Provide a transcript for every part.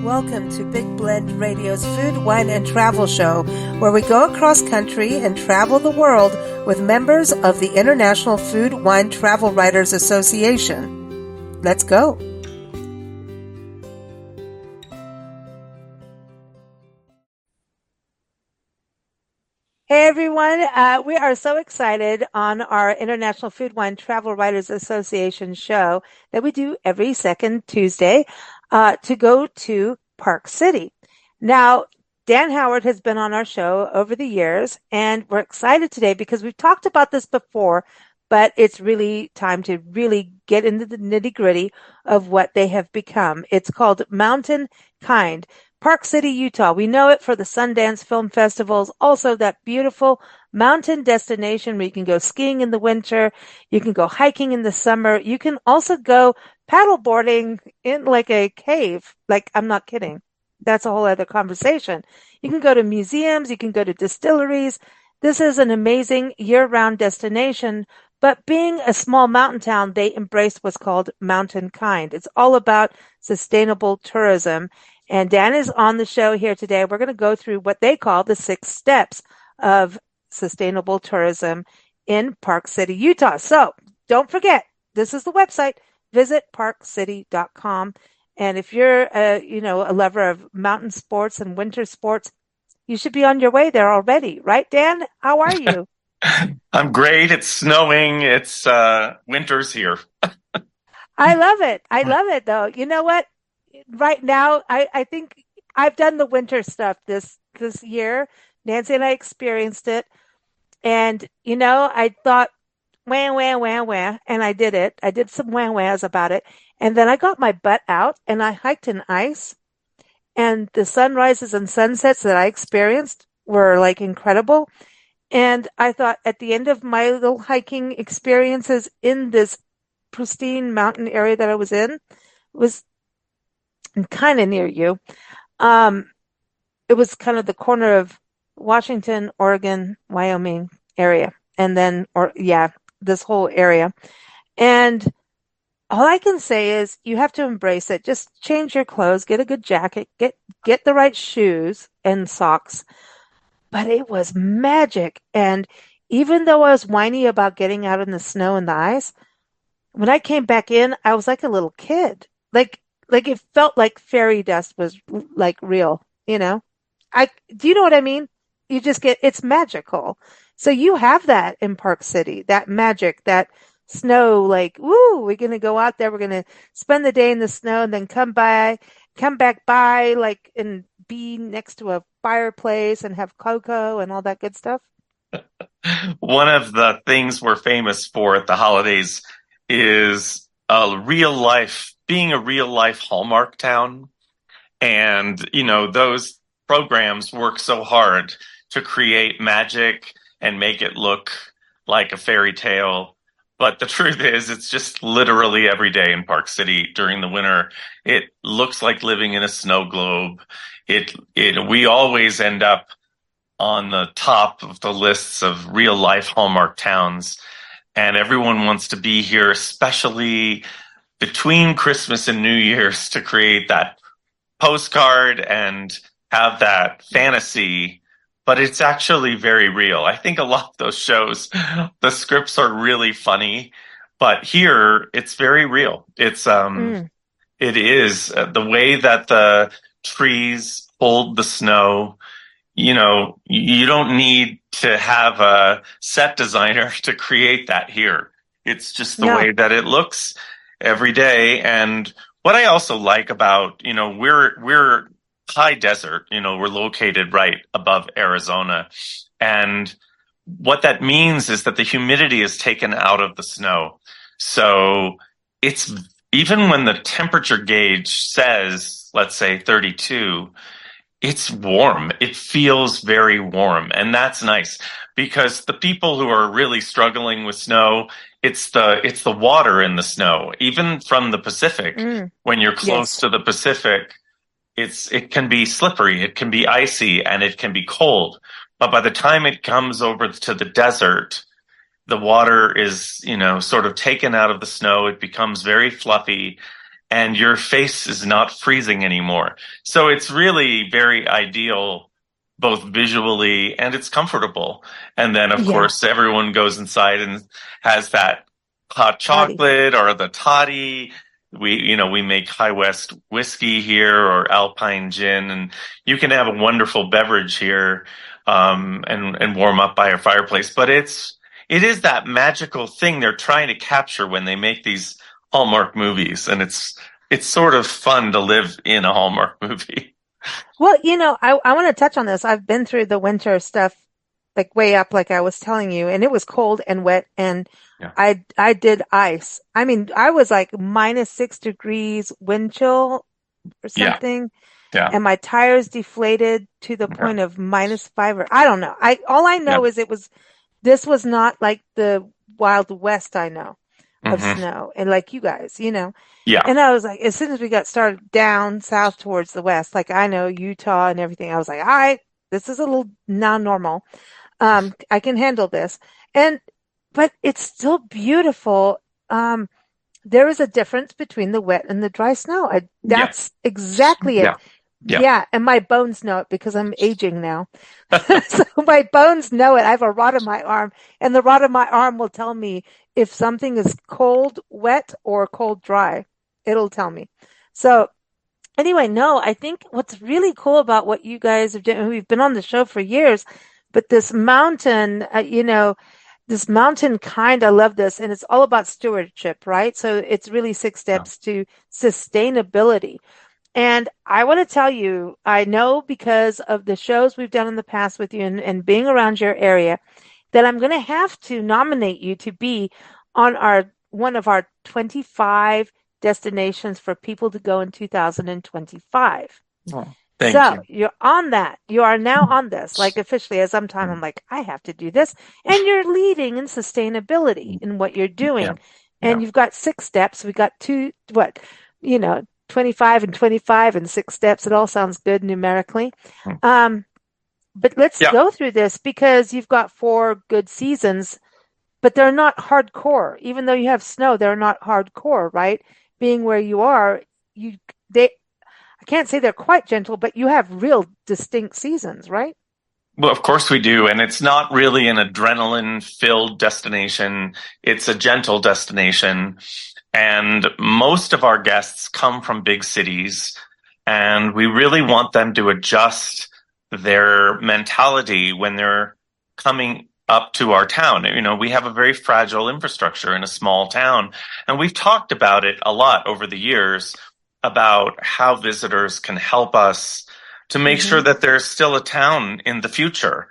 Welcome to Big Blend Radio's Food, Wine, and Travel Show, where we go across country and travel the world with members of the International Food, Wine, Travel Writers Association. Let's go. Hey everyone, we are so excited on our International Food, Wine, Travel Writers Association show that we do every second Tuesday to go to Park City. Now, Dan Howard has been on our show over the years, and we're excited today because we've talked about this before, but it's really time to really get into the nitty-gritty of what they have become. It's called MountainKind. Park City, Utah. We know it for the Sundance Film Festivals, also that beautiful mountain destination where you can go skiing in the winter, you can go hiking in the summer, you can also go paddleboarding in like a cave. Like, I'm not kidding. That's a whole other conversation. You can go to museums, you can go to distilleries. This is an amazing year-round destination, but being a small mountain town, they embraced what's called MountainKind. It's all about sustainable tourism. And Dan is on the show here today. We're going to go through what they call the 6 steps of sustainable tourism in Park City, Utah. So don't forget, this is the website. Visit parkcity.com. And if you're a lover of mountain sports and winter sports, you should be on your way there already. Right, Dan? How are you? I'm great. It's snowing. It's winter's here. I love it. I love it, though. You know what? Right now, I think I've done the winter stuff this year. Nancy and I experienced it. And, I thought, wah, wah, wah, wah, and I did it. I did some wah, wahs about it. And then I got my butt out and I hiked in ice. And the sunrises and sunsets that I experienced were like incredible. And I thought at the end of my little hiking experiences in this pristine mountain area that I was in, was kind of near you. It was kind of the corner of Washington, Oregon, Wyoming area. And then, this whole area. And all I can say is you have to embrace it. Just change your clothes, get a good jacket, get the right shoes and socks. But it was magic. And even though I was whiny about getting out in the snow and the ice, when I came back in, I was like a little kid. Like it felt like fairy dust was like real, do you know what I mean? You just it's magical. So you have that in Park City, that magic, that snow, like, woo, we're going to go out there. We're going to spend the day in the snow and then come back by like, and be next to a fireplace and have cocoa and all that good stuff. One of the things we're famous for at the holidays is being a real life Hallmark town. And, those programs work so hard to create magic and make it look like a fairy tale. But the truth is, it's just literally every day in Park City during the winter. It looks like living in a snow globe. We always end up on the top of the lists of real life Hallmark towns. And everyone wants to be here, especially between Christmas and New Year's, to create that postcard and have that fantasy. But it's actually very real. I think a lot of those shows, the scripts are really funny, but here it's very real. It is the way that the trees hold the snow. You don't need to have a set designer to create that here. It's just the way that it looks every day. And what I also like about, we're high desert, we're located right above Arizona. And what that means is that the humidity is taken out of the snow. So it's, even when the temperature gauge says, let's say 32, it's warm. It feels very warm. And that's nice because the people who are really struggling with snow, it's the water in the snow, even from the Pacific. When you're close to the Pacific, it can be slippery, it can be icy, and it can be cold. But by the time it comes over to the desert, the water is, sort of taken out of the snow. It becomes very fluffy. and your face is not freezing anymore. So it's really very ideal, both visually and it's comfortable. And then, of Yeah, course, everyone goes inside and has that hot toddy. chocolate or the toddy. We make High West whiskey here or Alpine gin, and you can have a wonderful beverage here, and warm up by a fireplace. But it is that magical thing they're trying to capture when they make these Hallmark movies, and it's sort of fun to live in a Hallmark movie. Well, I want to touch on this. I've been through the winter stuff, like way up, like I was telling you, and it was cold and wet, and Yeah, I did ice. I mean, I was like -6 degrees wind chill or yeah, something, yeah, and my tires deflated to the yeah, point of -5, or I don't know. I all I yeah. know is this was not like the Wild West I know of Hmm. snow, and like you guys, Yeah, And I was like, as soon as we got started down south towards the west, like I know Utah and everything, I was like, all right, this is a little non-normal. I can handle this. And but it's still beautiful. Um, there is a difference between the wet and the dry snow. yeah, That's exactly yeah, it. yeah. Yeah, and my bones know it because I'm aging now. So my bones know it. I have a rod in my arm, and the rod in my arm will tell me if something is cold, wet, or cold, dry. It'll tell me. So anyway, no, I think what's really cool about what you guys have done, we've been on the show for years, but this mountain, this mountain kind, I love this, and it's all about stewardship, right? So it's really 6 steps to sustainability. And I want to tell you, I know because of the shows we've done in the past with you and being around your area, that I'm going to have to nominate you to be on our one of our 25 destinations for people to go in 2025. Oh, thank So you. you're on that. You are now on this. Like officially, as I'm time, I'm like, I have to do this. And you're leading in sustainability in what you're Yeah, doing. And yeah. you've got 6 steps. We got two, what, 25 and 25 and 6 steps. It all sounds good numerically. Um, but let's Yeah. go through this because you've got 4 good seasons, but they're not hardcore. Even though you have snow, they're not hardcore, right? Being where you are, you they I can't say they're quite gentle, but you have real distinct seasons, right? Well, of course we do. And it's not really an adrenaline filled destination. It's a gentle destination. And most of our guests come from big cities, and we really want them to adjust their mentality when they're coming up to our town. We have a very fragile infrastructure in a small town, and we've talked about it a lot over the years about how visitors can help us to make sure Mm-hmm. that there's still a town in the future.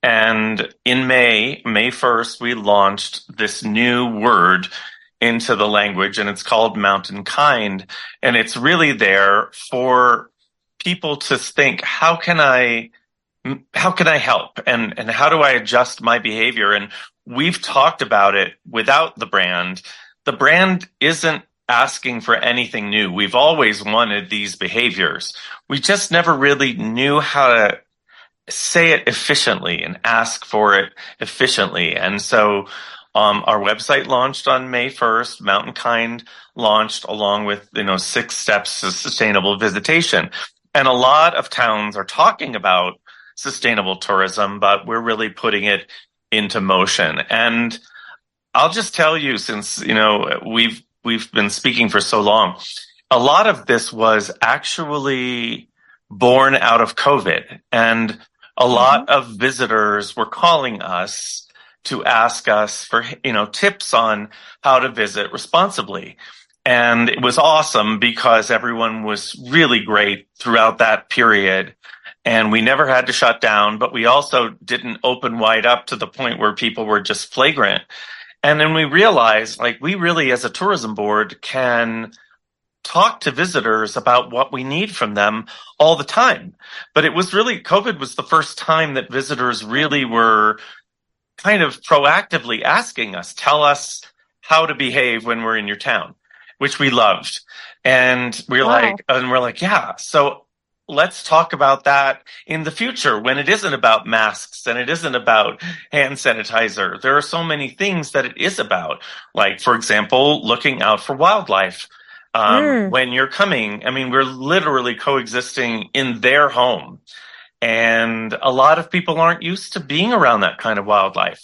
And in May 1st, we launched this new word into the language, and it's called MountainKind. And it's really there for people to think, how can I help? And how do I adjust my behavior? And we've talked about it without the brand. The brand isn't asking for anything new. We've always wanted these behaviors. We just never really knew how to say it efficiently and ask for it efficiently. And so our website launched on May 1st. MountainKind launched along with, 6 steps to sustainable visitation. And a lot of towns are talking about sustainable tourism, but we're really putting it into motion. And I'll just tell you, since, we've been speaking for so long, a lot of this was actually born out of COVID. And a Mm-hmm. lot of visitors were calling us to ask us for, tips on how to visit responsibly. And it was awesome because everyone was really great throughout that period. And we never had to shut down, but we also didn't open wide up to the point where people were just flagrant. And then we realized, like, we really, as a tourism board, can talk to visitors about what we need from them all the time. But COVID was the first time that visitors really were kind of proactively asking us, tell us how to behave when we're in your town, which we loved. And Wow. we're like, yeah. So let's talk about that in the future when it isn't about masks and it isn't about hand sanitizer. There are so many things that it is about. Like, for example, looking out for wildlife. Mm. When you're coming, I mean, we're literally coexisting in their home. And a lot of people aren't used to being around that kind of wildlife.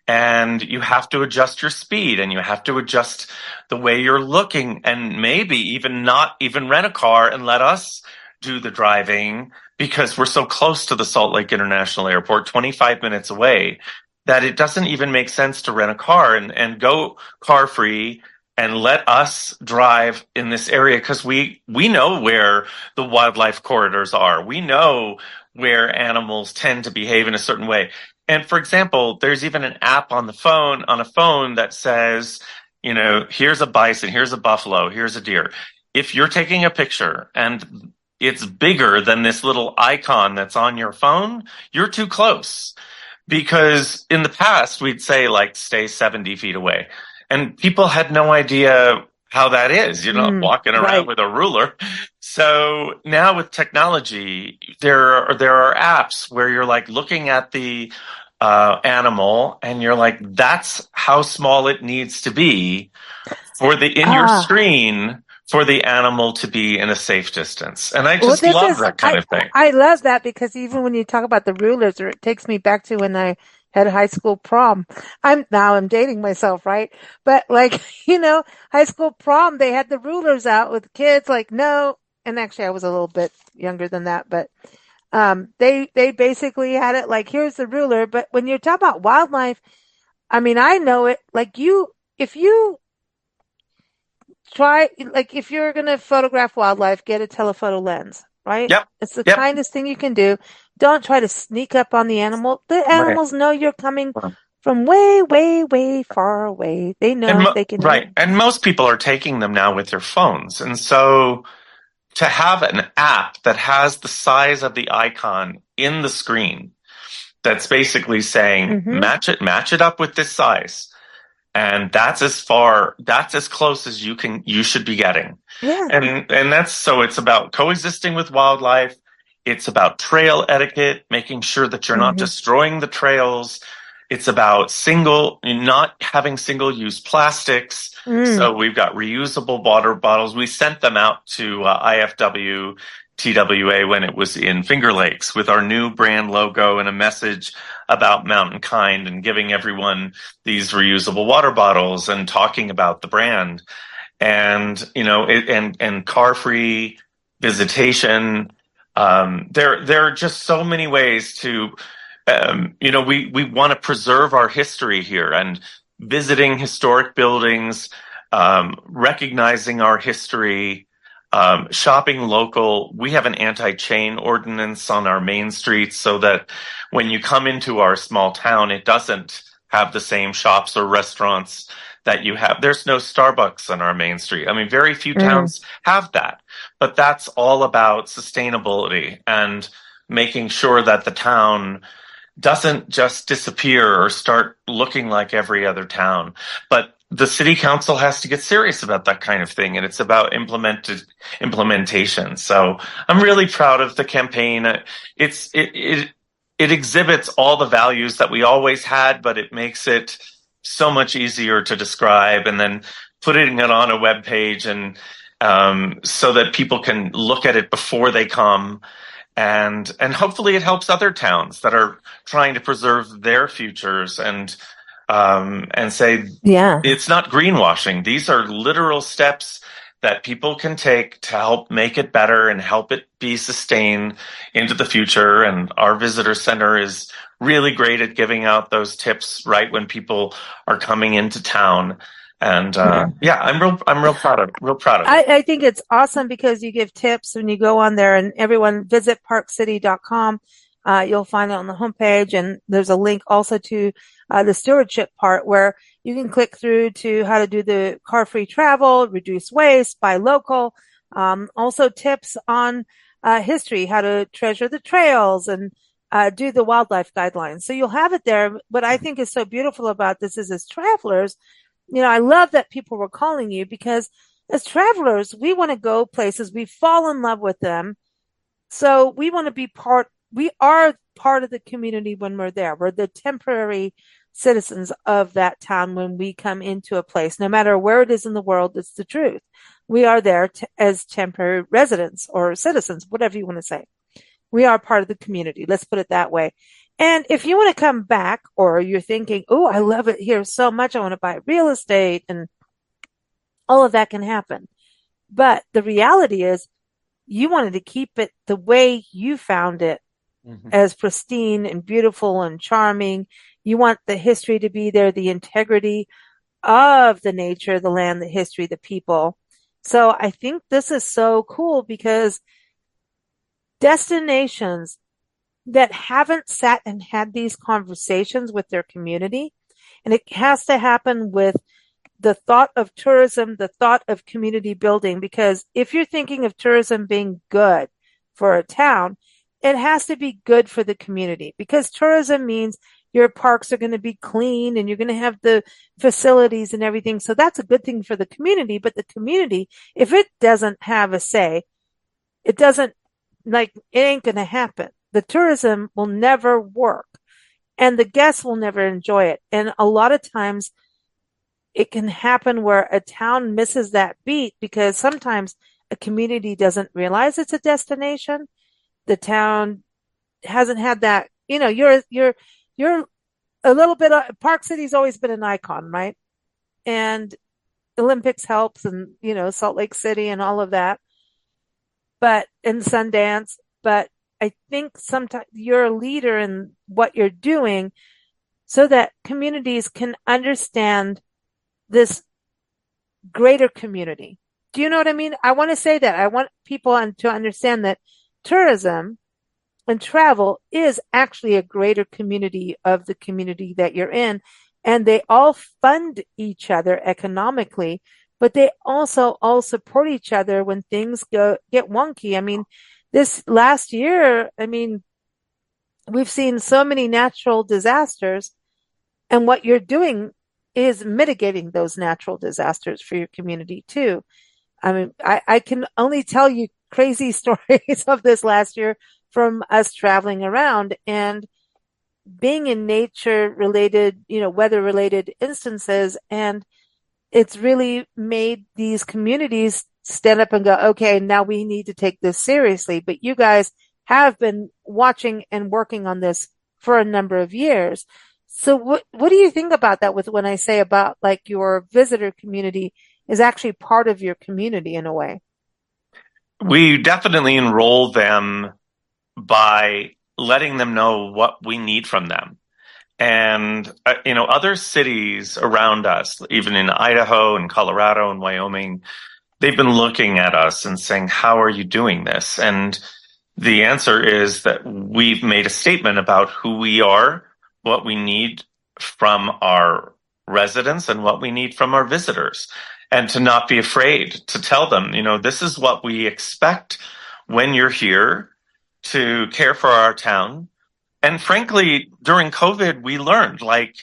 And you have to adjust your speed and you have to adjust the way you're looking and maybe even not even rent a car and let us do the driving because we're so close to the Salt Lake International Airport, 25 minutes away, that it doesn't even make sense to rent a car and go car free and let us drive in this area because we know where the wildlife corridors are. We know where animals tend to behave in a certain way. And for example, there's even an app on a phone that says, here's a bison, here's a buffalo, here's a deer. If you're taking a picture and it's bigger than this little icon that's on your phone, you're too close. Because in the past, we'd say, like, stay 70 feet away. And people had no idea how that is. You're not walking around Right. with a ruler. So now with technology, there are apps where you're like looking at the animal and you're like, that's how small it needs to be in your Ah. screen for the animal to be in a safe distance. And I Well, just love that kind of thing. I love that because even when you talk about the rulers, or it takes me back to when I had high school prom. I'm dating myself, right? But like, high school prom, they had the rulers out with kids like, no, and actually I was a little bit younger than that, but they basically had it like, here's the ruler. But when you're talking about wildlife, I mean, I know it like if you try, like, if you're going to photograph wildlife, get a telephoto lens, right? Yep. It's the Yep. kindest thing you can do. Don't try to sneak up on the animal. The Right. animals know you're coming from way, way, way far away. They know they can hear. Right. And most people are taking them now with their phones. And so to have an app that has the size of the icon in the screen that's basically saying Mm-hmm. match it up with this size. And that's as close as you should be getting. Yeah. And that's so it's about coexisting with wildlife. It's about trail etiquette, making sure that you're not Mm-hmm. destroying the trails. It's about not having single use plastics. Mm. So we've got reusable water bottles. We sent them out to IFWTWA when it was in Finger Lakes with our new brand logo and a message about MountainKind and giving everyone these reusable water bottles and talking about the brand and and car free visitation. There are just so many ways to we want to preserve our history here and visiting historic buildings, recognizing our history, shopping local. We have an anti-chain ordinance on our main streets so that when you come into our small town, it doesn't have the same shops or restaurants that you have. There's no Starbucks on our main street. I mean, very few Mm. towns have that, but that's all about sustainability and making sure that the town doesn't just disappear or start looking like every other town. But the city council has to get serious about that kind of thing, and it's about implementation. So I'm really proud of the campaign. It exhibits all the values that we always had, but it makes it so much easier to describe, and then putting it on a web page and so that people can look at it before they come and hopefully it helps other towns that are trying to preserve their futures and say Yeah. it's not greenwashing. These are literal steps that people can take to help make it better and help it be sustained into the future. And our visitor center is really great at giving out those tips right when people are coming into town. And Yeah. yeah, I'm real proud of it. I think it's awesome because you give tips when you go on there, and everyone visit parkcity.com. You'll find it on the homepage, and there's a link also to the stewardship part where you can click through to how to do the car-free travel, reduce waste, buy local. Also tips on history, how to treasure the trails, and do the wildlife guidelines. So you'll have it there. What I think is so beautiful about this is, as travelers, I love that people were calling you because as travelers, we want to go places. We fall in love with them. So we want to we are part of the community when we're there. We're the temporary citizens of that town when we come into a place, no matter where it is in the world. It's the truth. We are there as temporary residents or citizens, whatever you want to say. We are part of the community. Let's put it that way. And if you want to come back or you're thinking, oh, I love it here so much, I want to buy real estate, and all of that can happen. But the reality is you wanted to keep it the way you found it, Mhm. as pristine and beautiful and charming. You want the history to be there, the integrity of the nature, the land, the history, the people. So I think this is so cool because destinations that haven't sat and had these conversations with their community, and it has to happen with the thought of tourism, the thought of community building, because if you're thinking of tourism being good for a town, it has to be good for the community, because tourism means your parks are going to be clean and you're going to have the facilities and everything. So that's a good thing for the community. But the community, if it doesn't have a say, it doesn't, like, it ain't going to happen. The tourism will never work and the guests will never enjoy it. And a lot of times it can happen where a town misses that beat because sometimes a community doesn't realize it's a destination. The town hasn't had that, you're a little bit of, Park City's always been an icon, right? And Olympics helps, and, Salt Lake City and all of that, but in Sundance, but I think sometimes you're a leader in what you're doing so that communities can understand this greater community. Do you know what I mean? I want to say that. I want people to understand that tourism and travel is actually a greater community of the community that you're in. And they all fund each other economically, but they also all support each other when things get wonky. I mean, this last year, we've seen so many natural disasters, and what you're doing is mitigating those natural disasters for your community too. I can only tell you crazy stories of this last year from us traveling around and being in nature related, weather related instances. And it's really made these communities stand up and go, okay, now we need to take this seriously. But you guys have been watching and working on this for a number of years. So what do you think about that, with when I say about like your visitor community is actually part of your community in a way? We definitely enroll them by letting them know what we need from them. And, other cities around us, even in Idaho and Colorado and Wyoming, they've been looking at us and saying, how are you doing this? And the answer is that we've made a statement about who we are, what we need from our residents, and what we need from our visitors. And to not be afraid to tell them, this is what we expect when you're here to care for our town. And frankly, during COVID, we learned, like,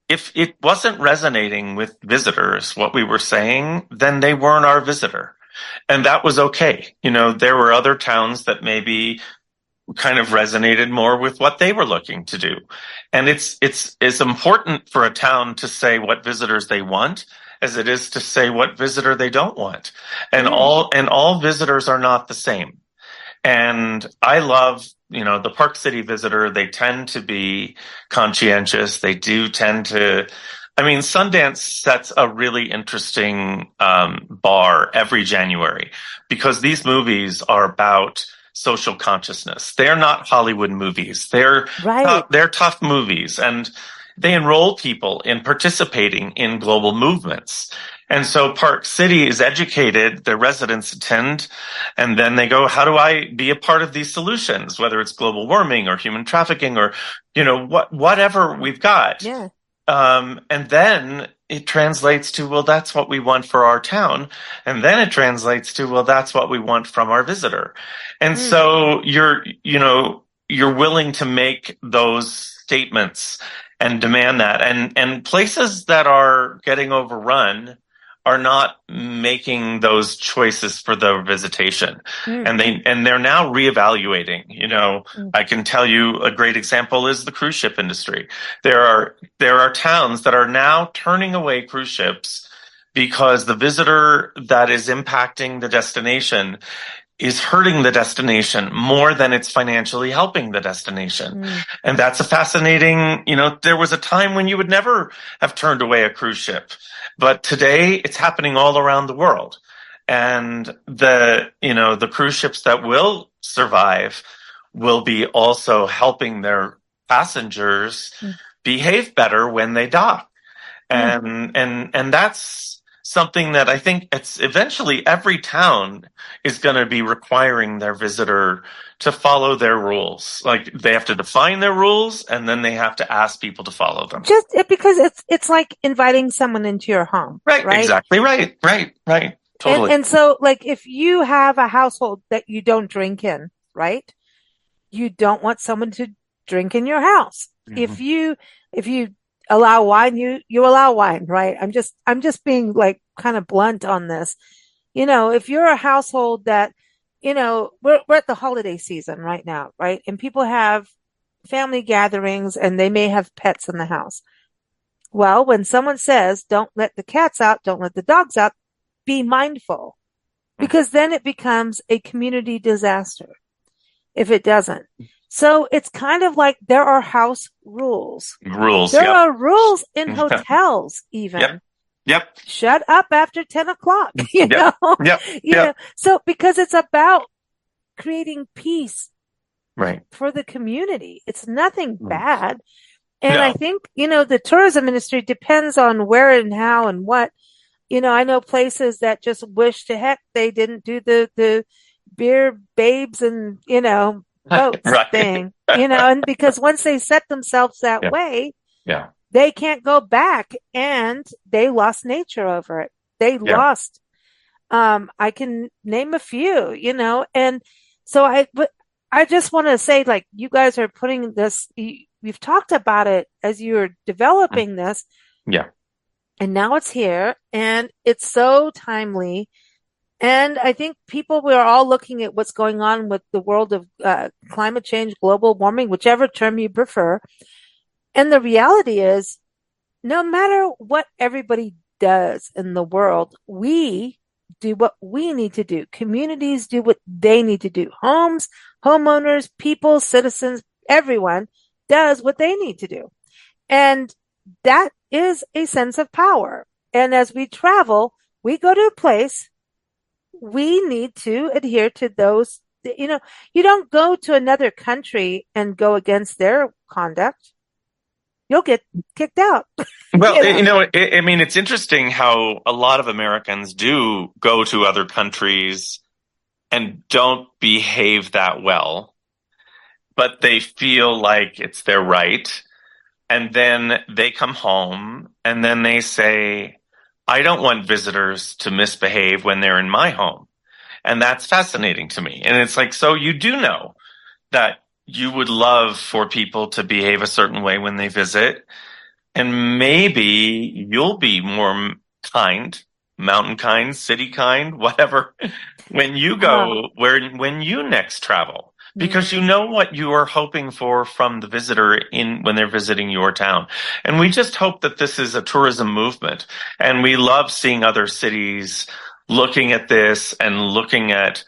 if it wasn't resonating with visitors, what we were saying, then they weren't our visitor. And that was okay. There were other towns that maybe kind of resonated more with what they were looking to do. And it's important for a town to say what visitors they want as it is to say what visitor they don't want. And Mm, all visitors are not the same. And I love, the Park City visitor. They tend to be conscientious. They do tend to, Sundance sets a really interesting bar every January because these movies are about social consciousness. They're not Hollywood movies. right. They're tough movies, and they enroll people in participating in global movements. And so Park City is educated, their residents attend, and then they go, how do I be a part of these solutions, whether it's global warming or human trafficking or, whatever we've got. Yeah. And then it translates to, well, that's what we want for our town. And then it translates to, well, that's what we want from our visitor. And Mm, so you're willing to make those statements and demand that. And places that are getting overrun are not making those choices for the visitation. mm, And they're now reevaluating. mm. I can tell you a great example is the cruise ship industry. There are towns that are now turning away cruise ships because the visitor that is impacting the destination is hurting the destination more than it's financially helping the destination. Mm. And that's a fascinating, there was a time when you would never have turned away a cruise ship, but today it's happening all around the world. And the cruise ships that will survive will be also helping their passengers Mm. behave better when they dock. Mm. And that's something that I think it's eventually every town is going to be requiring their visitor to follow their rules. Like they have to define their rules and then they have to ask people to follow them. Because it's like inviting someone into your home, Right, right? exactly. Right. Totally. And so like if you have a household that you don't drink in, right? You don't want someone to drink in your house. Mhm. If you allow wine, you allow wine, right? I'm just being like kind of blunt on this. If you're a household that, we're at the holiday season right now, right? And people have family gatherings and they may have pets in the house. Well, when someone says, don't let the cats out, don't let the dogs out, be mindful because then it becomes a community disaster if it doesn't. So it's kind of like there are house rules. Rules, There yep. are rules in hotels Yep. even. Yep. Shut up after 10 o'clock, Yep. Yep. Yep. So because it's about creating peace Right. for the community. It's nothing Mm. bad. And I No. think, the tourism industry depends on where and how and what. I know places that just wish to heck they didn't do the beer babes and, boats Right. thing, and because once they set themselves that Yeah. way, Yeah. they can't go back and they lost nature over it. They Yeah. lost, I can name a few, and so but I just want to say, like, you guys are putting this, you've talked about it as you're developing this, Yeah. and now it's here and it's so timely. And I think we're all looking at what's going on with the world of climate change, global warming, whichever term you prefer. And the reality is, no matter what everybody does in the world, we do what we need to do. Communities do what they need to do. Homes, homeowners, people, citizens, everyone does what they need to do. And that is a sense of power. And as we travel, we go to a place, we need to adhere to those. You don't go to another country and go against their conduct. You'll get kicked out. Well, You know? I mean, it's interesting how a lot of Americans do go to other countries and don't behave that well, but they feel like it's their right. And then they come home and then they say, I don't want visitors to misbehave when they're in my home. And that's fascinating to me. And it's like, so you do know that you would love for people to behave a certain way when they visit. And maybe you'll be more kind, mountain kind, city kind, whatever, when you Oh, go when you next travel, because you mm. know what you are hoping for from the visitor in when they're visiting your town. And we just hope that this is a tourism movement. And we love seeing other cities looking at this and looking at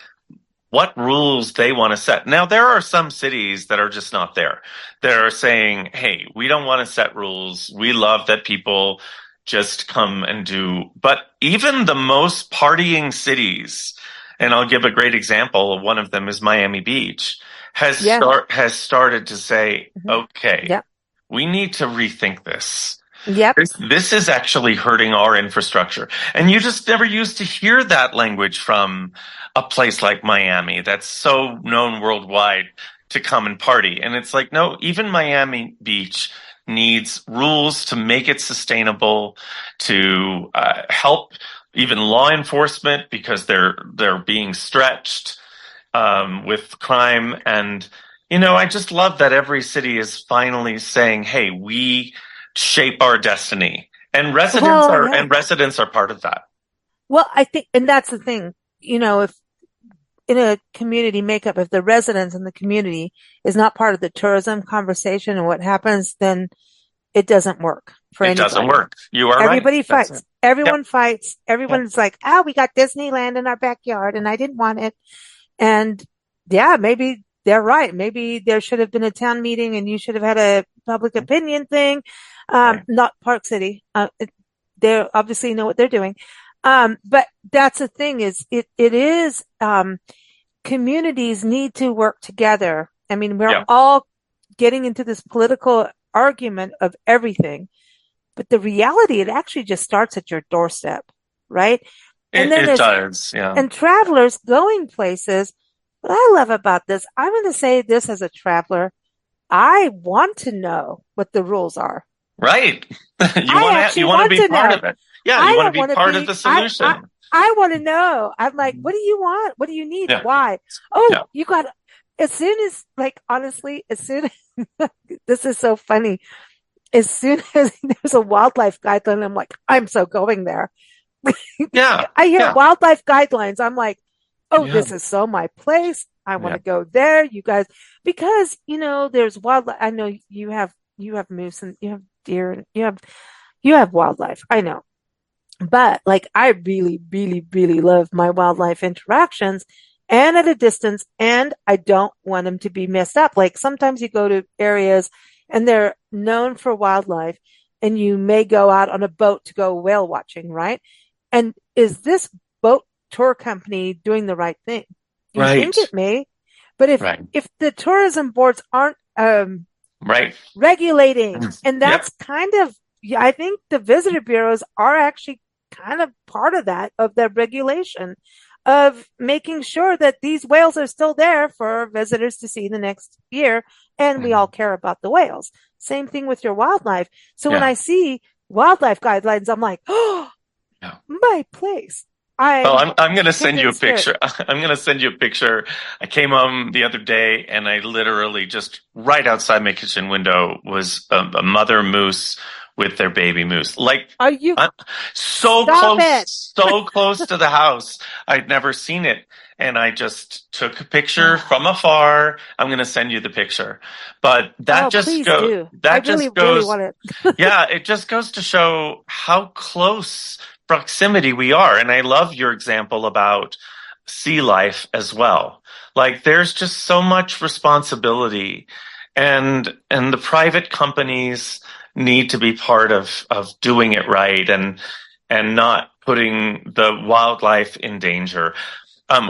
what rules they want to set. Now, there are some cities that are just not there. They're saying, hey, we don't want to set rules. We love that people just come and do. But even the most partying cities, and I'll give a great example, one of them is Miami Beach, Yeah. has started to say, Mhm. okay, Yep. we need to rethink this. Yep. This is actually hurting our infrastructure. And you just never used to hear that language from a place like Miami that's so known worldwide to come and party. And it's like, no, even Miami Beach needs rules to make it sustainable, to help even law enforcement because they're being stretched with crime. And I just love that every city is finally saying, "Hey, we shape our destiny," and Well, yeah. residents are part of that. Well, I think, and that's the thing, if in a community makeup, if the residents in the community is not part of the tourism conversation and what happens, then it doesn't work for It doesn't anybody. work. You are right. Everybody That's it. fights. Yep. Everyone fights. Yep. Everyone's like, oh, we got Disneyland in our backyard and I didn't want it. And yeah, maybe they're right. Maybe there should have been a town meeting and you should have had a public opinion thing. Right. Not Park City. They obviously know what they're doing. But that's the thing is it is, communities need to work together. I mean, we're Yeah. all getting into this political argument of everything, but the reality, it actually just starts at your doorstep, right? And then It there's, does. Yeah. and travelers going places. What I love about this, I'm going to say this as a traveler, I want to know what the rules are. Right. I actually You want to want be to part know. of it. Yeah, you I want to don't be want to part of be, the solution. I want to know. I'm like, what do you want? What do you need? Yeah. Why? Oh, Yeah. you got, as soon as, like, honestly, as soon as, this is so funny. As soon as there's a wildlife guideline, I'm like, I'm so going there. Yeah. I hear Yeah. wildlife guidelines. I'm like, oh, Yeah. this is so my place. I want Yeah. to go there. You guys, because, there's wildlife. I know you have moose and you have deer and you have wildlife. I know. But like, I really, really, really love my wildlife interactions and at a distance, and I don't want them to be messed up. Like sometimes you go to areas and they're known for wildlife and you may go out on a boat to go whale watching, right? And is this boat tour company doing the right thing? You Right. think it may, but Right. if the tourism boards aren't, Right. regulating, and Yep. that's kind of, yeah, I think the visitor bureaus are actually kind of part of that, of the regulation of making sure that these whales are still there for visitors to see the next year. And we all Mhm. care about the whales. Same thing with your wildlife. So when Yeah. I see wildlife guidelines, I'm like, oh, Yeah. my place. Oh, I'm I'm going to send you a kindred spirit. picture. I'm going to send you a picture. I came home the other day and I literally just right outside my kitchen window was a mother moose with their baby moose. Like Are you, I'm stop it? so close to the house. I'd never seen it. And I just took a picture from afar. I'm going to send you the picture. But Oh, please do. I that really, just really goes, want it. yeah, it just goes to show how close proximity we are. And I love your example about sea life as well. Like there's just so much responsibility and the private companies need to be part of doing it right and not putting the wildlife in danger.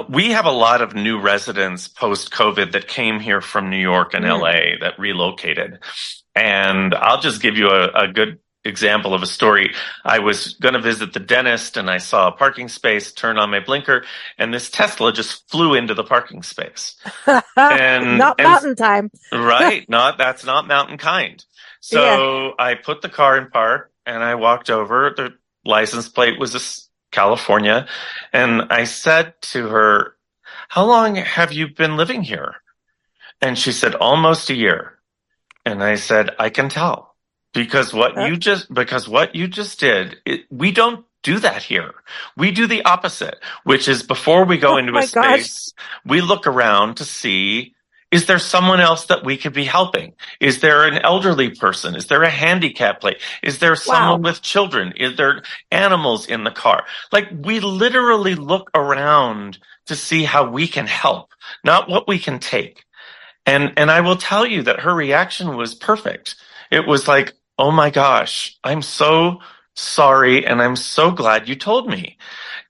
We have a lot of new residents post COVID that came here from New York and Mm. LA that relocated. And I'll just give you a good example of a story. I was going to visit the dentist and I saw a parking space, turned on my blinker, and this Tesla just flew into the parking space. Not And mountain time. right, that's not MountainKind. Yeah. So I put the car in park and I walked over. The license plate was California. And I said to her, how long have you been living here? And she said, almost a year. And I said, I can tell because what you just did, we don't do that here. We do the opposite, which is before we go Oh into a my gosh. space, we look around to see, is there someone else that we could be helping? Is there an elderly person? Is there a handicap plate? Is there someone Wow. with children? Is there animals in the car? Like we literally look around to see how we can help, not what we can take. And I will tell you that her reaction was perfect. It was like, "Oh my gosh, I'm so sorry and I'm so glad you told me."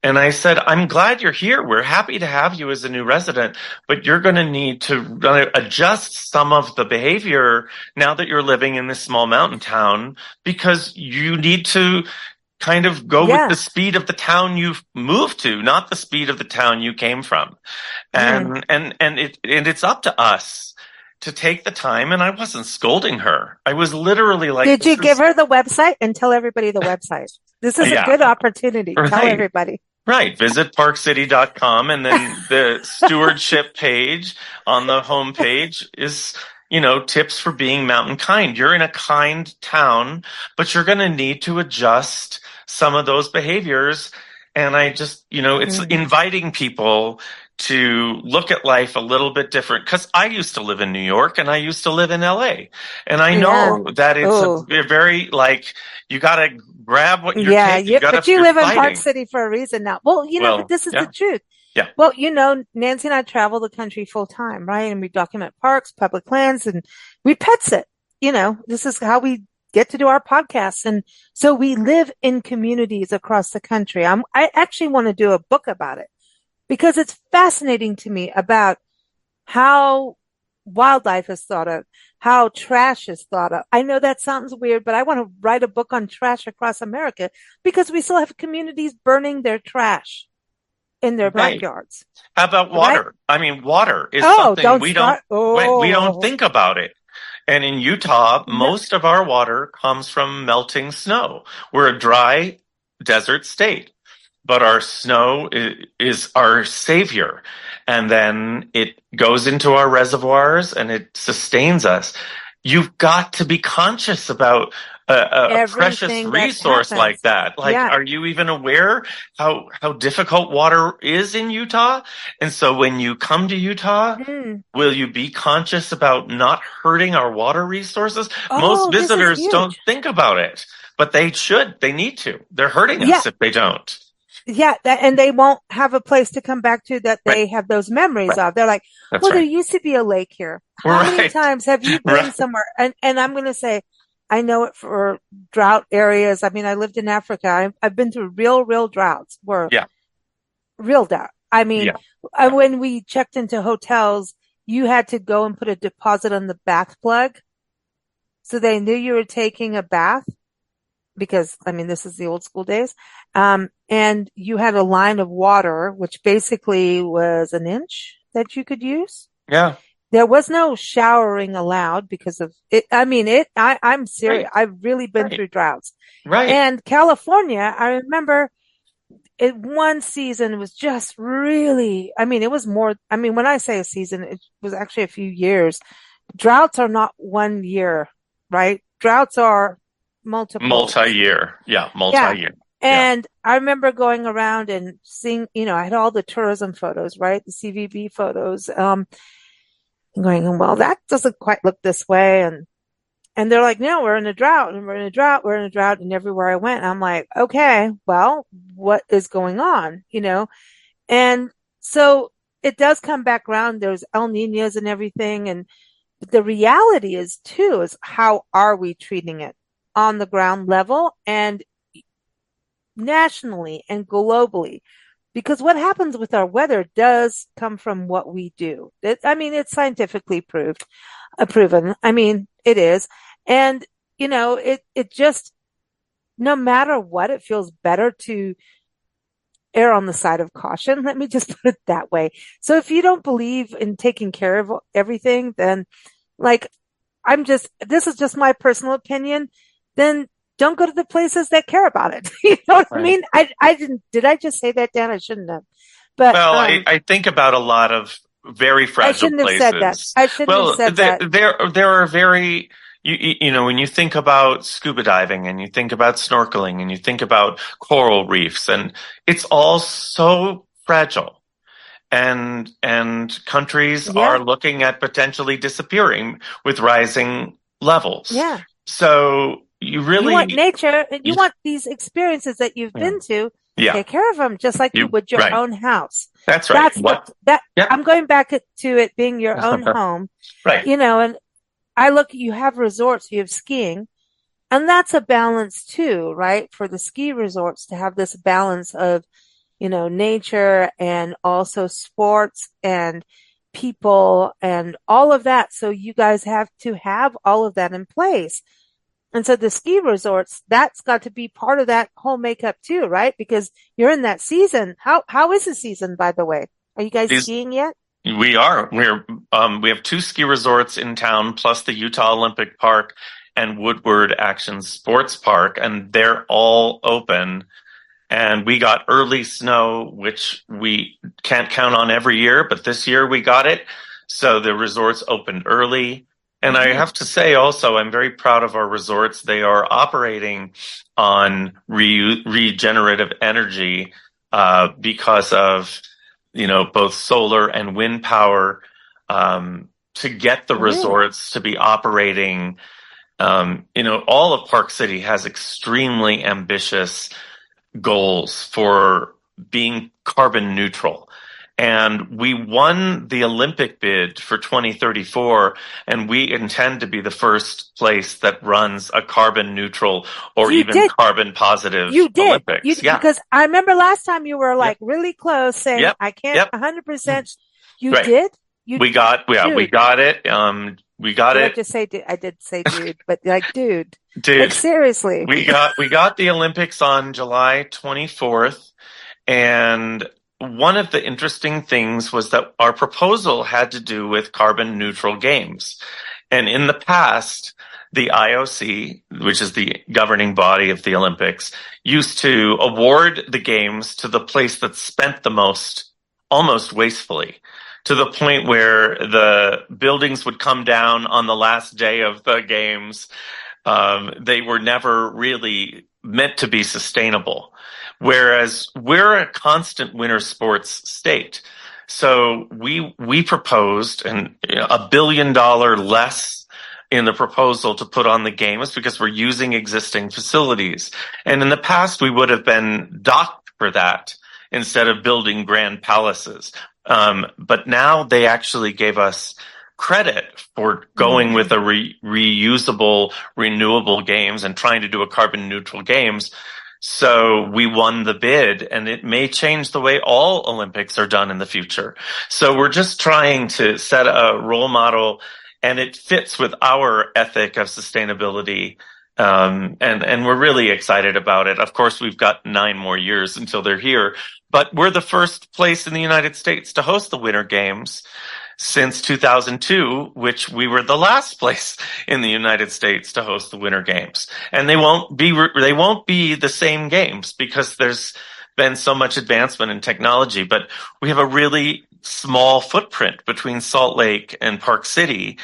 And I said, "I'm glad you're here. We're happy to have you as a new resident, but you're going to need to adjust some of the behavior now that you're living in this small mountain town because you need to kind of go with the Yeah. speed of the town you've moved to, not the speed of the town you came from." Mm. And it's up to us to take the time. And I wasn't scolding her. I was literally like, Did you this give is, her the website and tell everybody the website? This is a yeah, good opportunity. Tell right. everybody. Right. Visit parkcity.com and then the stewardship page on the homepage is, tips for being mountain kind. You're in a kind town, but you're going to need to adjust some of those behaviors. And I just, it's Mm. inviting people to look at life a little bit different. Because I used to live in New York and I used to live in LA. And I Yeah. know that it's a Oh, very like, you got to grab what you're Yeah, taking. but you You're live in Park fighting. City for a reason now. Well, but Well, this is the yeah, truth. yeah, Well, Nancy and I travel the country full time, right? And we document parks, public lands, and we pets it. This is how we get to do our podcasts. And so we live in communities across the country. I actually want to do a book about it because it's fascinating to me about how wildlife is thought of, how trash is thought of. I know that sounds weird, but I want to write a book on trash across America because we still have communities burning their trash in their right. backyards, How about right? water? I mean, water is Oh, something don't we don't start. we don't Oh, think about it. And in Utah, no, most of our water comes from melting snow. We're a dry desert state, but our snow is our savior. And then it goes into our reservoirs and it sustains us. You've got to be conscious about a precious everything that resource like happens. that. Like, Yeah. are you even aware how difficult water is in Utah? And so when you come to Utah, Mm. will you be conscious about not hurting our water resources? Most Oh, this is visitors don't huge. think about it, but they should. They need to. They're hurting Yeah. us if they don't. Yeah. And they won't have a place to come back to that Right, they have those memories right. of. They're like, That's well, there right. used to be a lake here. How many Right, times have you been right. somewhere? And I'm going to say, I know it for drought areas. I mean, I lived in Africa. I've been through real droughts where Yeah, real drought. I mean, yeah, yeah. when we checked into hotels, you had to go and put a deposit on the bath plug. So they knew you were taking a bath because, I mean, this is the old school days. And you had a line of water, which basically was an inch that you could use. Yeah, There was no showering allowed because of it. I mean, I'm serious. right, I've really been right, through droughts. right. And California, I remember it one season was just really, I mean, it was more, I mean, when I say a season, it was actually a few years. Droughts are not one year, right? Droughts are multiples. Multi-year. Yeah, Yeah. multi-year. Yeah, And I remember going around and seeing, I had all the tourism photos, right? The CVB photos, and going, well, that doesn't quite look this way. And they're like, no, we're in a drought and we're in a drought. We're in a drought. And everywhere I went, I'm like, okay, well, what is going on? And so it does come back around. There's El Niños and everything. And the reality is how are we treating it on the ground level and nationally and globally? Because what happens with our weather does come from what we do. I mean, it's scientifically proven. I mean, it is. And, it just, no matter what, it feels better to err on the side of caution. Let me just put it that way. So if you don't believe in taking care of everything, then like, this is just my personal opinion, then don't go to the places that care about it. You know what I right. mean? Did I just say that, Dan? I shouldn't have, but, Well, I think about a lot of very I fragile shouldn't have said that. places. I shouldn't have Well, said that. there are very when you think about scuba diving and you think about snorkeling and you think about coral reefs and it's all so fragile and countries are Yeah. looking at potentially disappearing with rising levels. Yeah. So you You want really nature, you you, want these experiences that you've yeah, been to, yeah, take care of them just like you you would your right. own house. That's right. That's What? that Yep. I'm going back to it being your own home, Right. and I look, you have resorts, you have skiing, and that's a balance too, right? For the ski resorts to have this balance of, nature and also sports and people and all of that. So you guys have to have all of that in place. And so the ski resorts, that's got to be part of that whole makeup too, right? Because you're in that season. How is the season, by the way? Are you guys These skiing yet? we are. We have two ski resorts in town, plus the Utah Olympic Park and Woodward Action Sports Park, and they're all open. And we got early snow, which we can't count on every year, but this year we got it. So the resorts opened early. And I Mm-hmm. have to say also, I'm very proud of our resorts. They are operating on regenerative energy because of, both solar and wind power to get the Really? resorts to be operating All of Park City has extremely ambitious goals for being carbon neutral. And we won the Olympic bid for 2034, and we intend to be the first place that runs a carbon neutral or You even did. carbon positive You did. Olympics. Yeah. Because I remember last time you were Yep. like really close saying, Yep. I can't Yep. 100%. You Right. did? You, We dude, got it. We got did I it, just say, I did say dude, but like, dude, like dude. seriously. We got the Olympics on July 24th. And one of the interesting things was that our proposal had to do with carbon neutral games. And in the past, the IOC, which is the governing body of the Olympics, used to award the games to the place that spent the most, almost wastefully, to the point where the buildings would come down on the last day of the games. They were never really meant to be sustainable. Whereas we're a constant winter sports state. So we proposed $1 billion less in the proposal to put on the games because we're using existing facilities. And in the past, we would have been docked for that instead of building grand palaces. But now they actually gave us credit for going with a reusable, renewable games and trying to do a carbon neutral games. So we won the bid, and it may change the way all Olympics are done in the future. So we're just trying to set a role model, and it fits with our ethic of sustainability. And we're really excited about it. Of course, we've got 9 more years until they're here, but we're the first place in the United States to host the Winter Games since 2002, which we were the last place in the United States to host the Winter Games. And they won't be the same games because there's been so much advancement in technology, but we have a really small footprint between Salt Lake and Park City,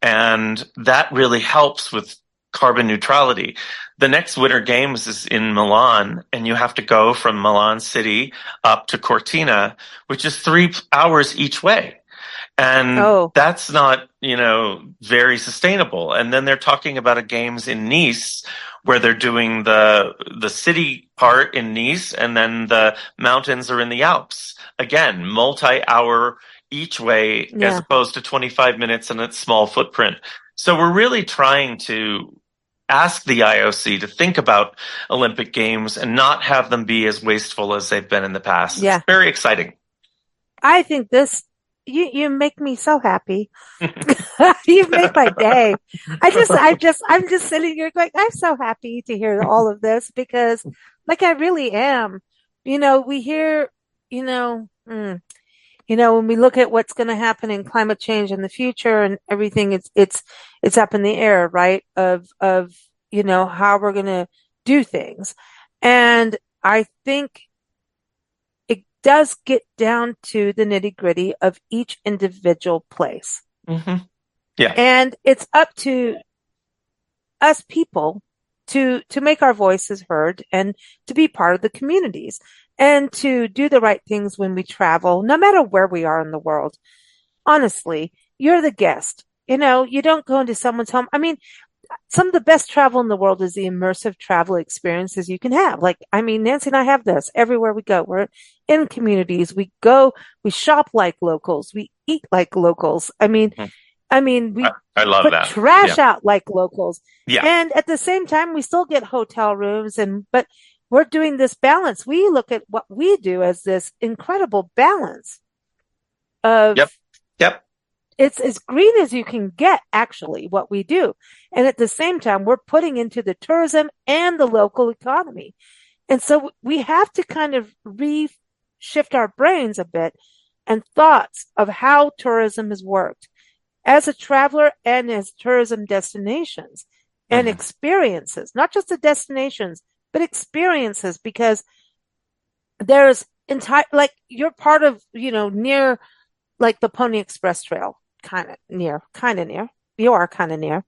and that really helps with carbon neutrality. The next Winter Games is in Milan, and you have to go from Milan City up to Cortina, which is 3 hours each way. And Oh, that's not, very sustainable. And then they're talking about a games in Nice where they're doing the city part in Nice and then the mountains are in the Alps. Again, multi-hour each way as yeah. opposed to 25 minutes and a small footprint. So we're really trying to ask the IOC to think about Olympic Games and not have them be as wasteful as they've been in the past. It's Yeah. very exciting. I think you make me so happy. You make my day. I'm just sitting here going, I'm so happy to hear all of this because like I really am. We hear, you know, mm, when we look at what's going to happen in climate change in the future and everything, it's up in the air, right? Of how we're going to do things. And I think it does get down to the nitty gritty of each individual place. hmm Yeah. And it's up to us people to make our voices heard and to be part of the communities and to do the right things when we travel, no matter where we are in the world. Honestly, you're the guest. You don't go into someone's home. I mean, some of the best travel in the world is the immersive travel experiences you can have. Like, I mean, Nancy and I have this everywhere we go. We're in communities. We go, we shop like locals. We eat like locals. I mean, we I love put that. Yeah. trash out like locals. Yeah. And at the same time, we still get hotel rooms but we're doing this balance. We look at what we do as this incredible balance of Yep. Yep. it's as green as you can get, actually, what we do. And at the same time, we're putting into the tourism and the local economy. And so we have to kind of shift our brains a bit and thoughts of how tourism has worked as a traveler and as tourism destinations and hmm experiences, not just the destinations, but experiences, because there's like you're part of, near like the Pony Express Trail, kind of near. You are kind of near.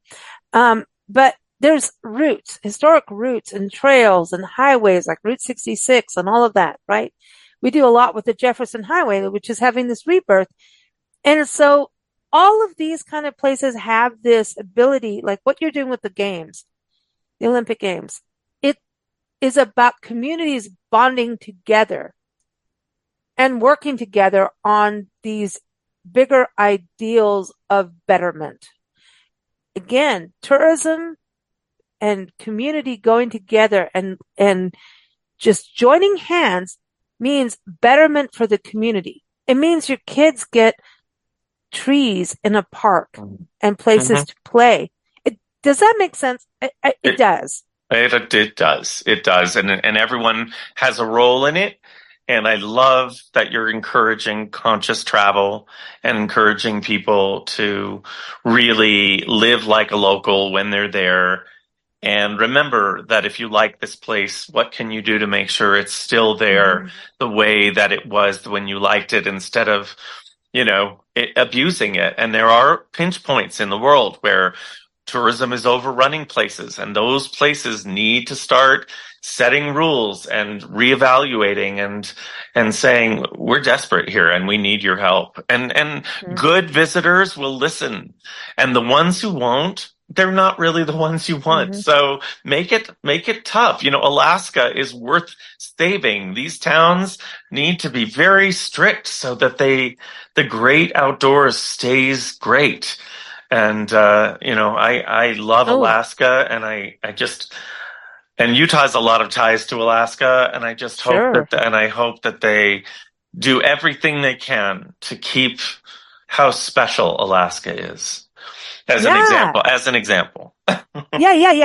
But there's routes, historic routes and trails and highways like Route 66 and all of that, right? We do a lot with the Jefferson Highway, which is having this rebirth. And so all of these kind of places have this ability, like what you're doing with the games, the Olympic Games. It is about communities bonding together and working together on these bigger ideals of betterment. Again, tourism and community going together and just joining hands means betterment for the community. It means your kids get trees in a park and places Mhm. to play. Does that make sense? It It, does. it does. It does. And everyone has a role in it. And I love that you're encouraging conscious travel and encouraging people to really live like a local when they're there. And remember that if you like this place, what can you do to make sure it's still there Mm-hmm. the way that it was when you liked it instead of, abusing it? And there are pinch points in the world where tourism is overrunning places, and those places need to start setting rules and reevaluating and saying we're desperate here and we need your help. And good visitors will listen, and the ones who won't, they're not really the ones you want. Mm-hmm. So make it tough. Alaska is worth saving. These towns need to be very strict so that the great outdoors stays great. And I love Oh, Alaska, and I just and Utah has a lot of ties to Alaska, and I just hope sure. that they do everything they can to keep how special Alaska is. As an Yeah. example, as an example. Yeah.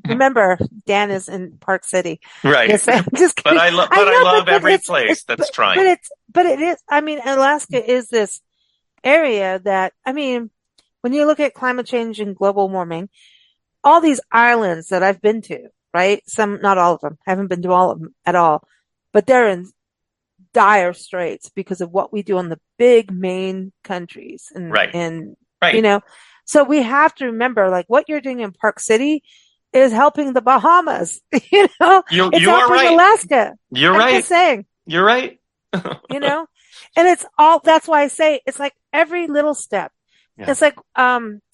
Remember, Dan is in Park City. Right. Just, just But kidding. I love I but I know, love but every place that's trying. but it is. I mean, Alaska is this area that, I mean, when you look at climate change and global warming, all these islands that I've been to, right? Some, not all of them. I haven't been to all of them at all, but they're in dire straits because of what we do on the big main countries Right. and, you Right. know, so we have to remember like what you're doing in Park City is helping the Bahamas, You it's you are helping right. Alaska. You're I'm just right. saying, You're right. you know, and it's all, that's why I say it's like every little step. Yeah. It's like,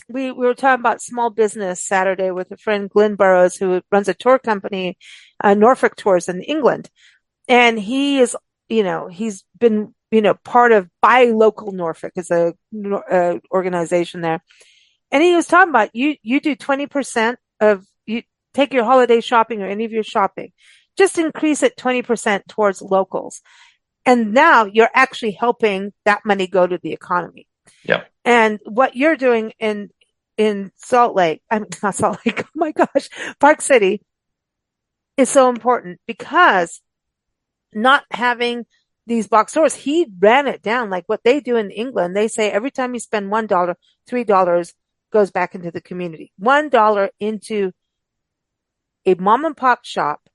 we were talking about small business Saturday with a friend, Glenn Burrows, who runs a tour company, Norfolk Tours in England. And he is, he's been, part of Buy Local Norfolk is a organization there. And he was talking about you do 20% of you take your holiday shopping or any of your shopping, just increase it 20% towards locals. And now you're actually helping that money go to the economy. Yeah. And what you're doing in Salt Lake, I mean, not Salt Lake, oh my gosh, Park City is so important because not having these box stores, he ran it down like what they do in England. They say every time you spend $1, $3 goes back into the community. $1 into a mom and pop shop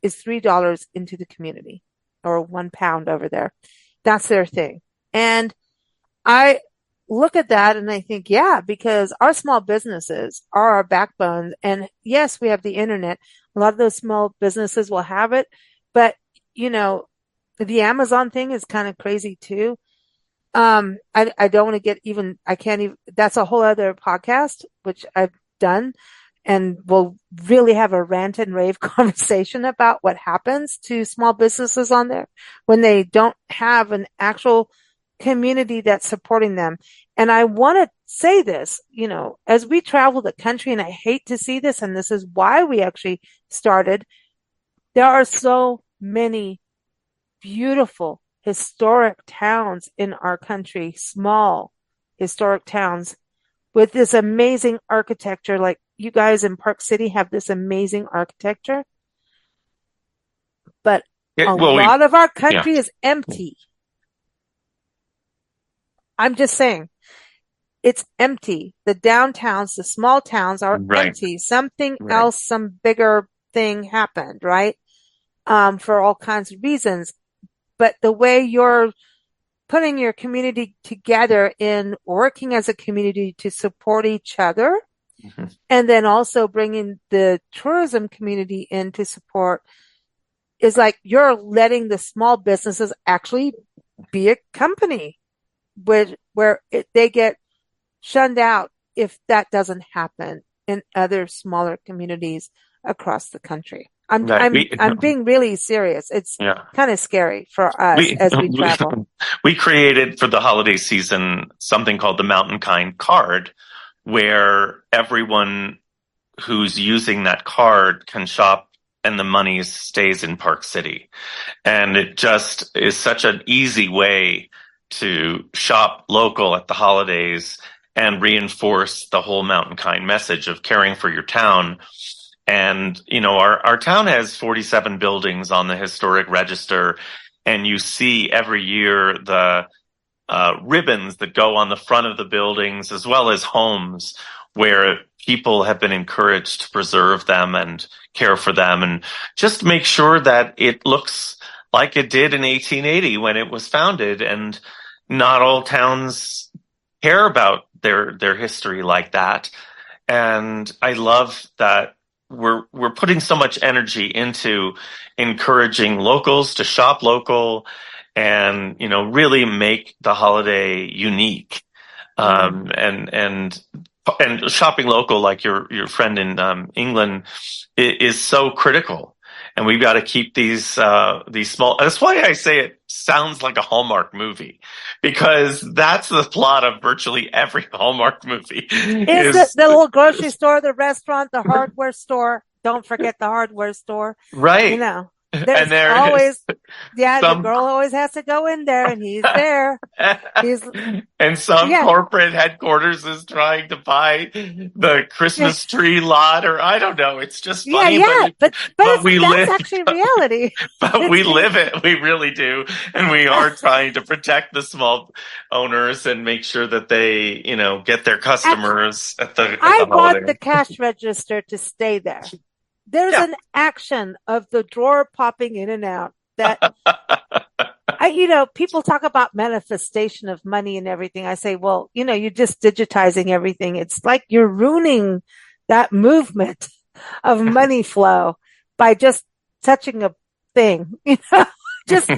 is $3 into the community, or £1 over there. That's their thing. And I look at that and I think, yeah, because our small businesses are our backbone. And yes, we have the internet. A lot of those small businesses will have it, but the Amazon thing is kind of crazy too. I don't want to get even, I can't even, that's a whole other podcast, which I've done. And we'll really have a rant and rave conversation about what happens to small businesses on there when they don't have an actual community that's supporting them. And I want to say this, as we travel the country, and I hate to see this, and this is why we actually started, there are so many beautiful historic towns in our country, small historic towns with this amazing architecture. Like you guys in Park City have this amazing architecture, but a Well, lot of our yeah. country is empty. I'm just saying it's empty. The downtowns, the small towns are Right. empty. Something Right. else, some bigger thing happened, right? For all kinds of reasons. But the way you're putting your community together in working as a community to support each other, Mhm. and then also bringing the tourism community in to support is like you're letting the small businesses actually be a company where they get shunned out if that doesn't happen in other smaller communities across the country. I'm Right. I'm I'm being really serious. It's Yeah. kind of scary for us We, as we we travel. we created for the holiday season something called the MountainKind card, where everyone who's using that card can shop and the money stays in Park City. And it just is such an easy way to shop local at the holidays and reinforce the whole MountainKind message of caring for your town. And, our town has 47 buildings on the historic register, and you see every year the ribbons that go on the front of the buildings, as well as homes where people have been encouraged to preserve them and care for them and just make sure that it looks like it did in 1880 when it was founded. And not all towns care about their history like that. And I love that we're putting so much energy into encouraging locals to shop local and really make the holiday unique. Mm. And shopping local, like your friend in England, is so critical. And we've got to keep these small. That's why I say it sounds like a Hallmark movie, because that's the plot of virtually every Hallmark movie. Is Is the little grocery store, the restaurant, the hardware store? Don't forget the hardware store. You right, know, and there's there is always, yeah, the some girl always has to go in there and he's there. He's, and some yeah, corporate headquarters is trying to buy the yeah, Christmas tree lot, or I don't know. It's just yeah, funny, yeah. But but we that's live, actually reality. but It's we real. live it. We really do, and we are trying to protect the small owners and make sure that they, get their Actually, customers at the I want holiday. the cash register to stay there. There's Yeah. an action of the drawer popping in and out that people talk about manifestation of money and everything. I say, well, you're just digitizing everything. It's like you're ruining that movement of money flow by just touching a thing. Just,